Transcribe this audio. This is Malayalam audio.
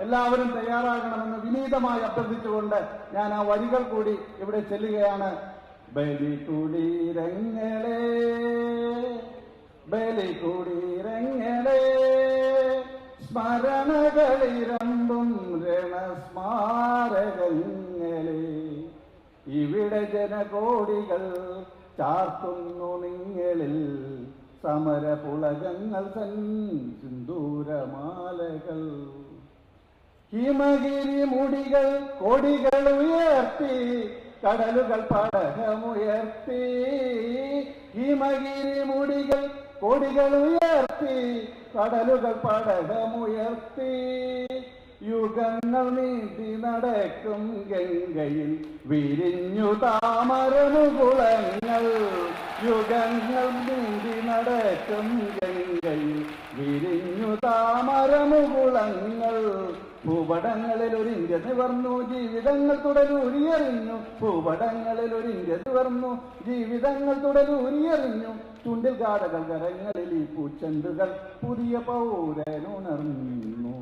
എല്ലാവരും തയ്യാറാകണമെന്ന് വിനീതമായി അഭ്യർത്ഥിച്ചുകൊണ്ട് ഞാൻ ആ വരികൾ കൂടി ഇവിടെ ചെല്ലുകയാണ്. ബലികുടീരങ്ങളെ ബലികുടീരങ്ങളെ സ്മരണകളിരമ്പും രണസ്മാരകങ്ങളെ ഇവിടെ ജനകോടികൾ ചാർത്തുന്നു നിങ്ങളിൽ സമരപുളകങ്ങൾ സിന്ദൂരമാലകൾ. ഹിമഗിരി മുടികൾ കൊടികൾ ഉയർത്തി കടലുകൾ പടകമുയർത്തി. ഹിമഗിരി മുടികൾ കൊടികൾ ഉയർത്തി കടലുകൾ പടകമുയർത്തി. യുഗങ്ങൾ നീന്തി നടക്കും ഗംഗയിൽ വിരിഞ്ഞു താമരമുകുളങ്ങൾ. യുഗങ്ങൾ നീന്തി നടക്കും ഗംഗയിൽ വിരിഞ്ഞു താമരമുകുളങ്ങൾ. ഭൂപടങ്ങളിൽ ഒരു ഇന്ത്യ നിവർന്നു ജീവിതങ്ങൾ തുടരൂരിയെറിഞ്ഞു. ഭൂപടങ്ങളിൽ ഒരു ഇന്ത്യ നിവർന്നു ജീവിതങ്ങൾ തുടരൂരിയെറിഞ്ഞു. ചുണ്ടിൽ ഗാഠകൾ കരങ്ങളിൽ ഈ പൂച്ചെണ്ടുകൾ പുതിയ പൗരനുണർന്നു.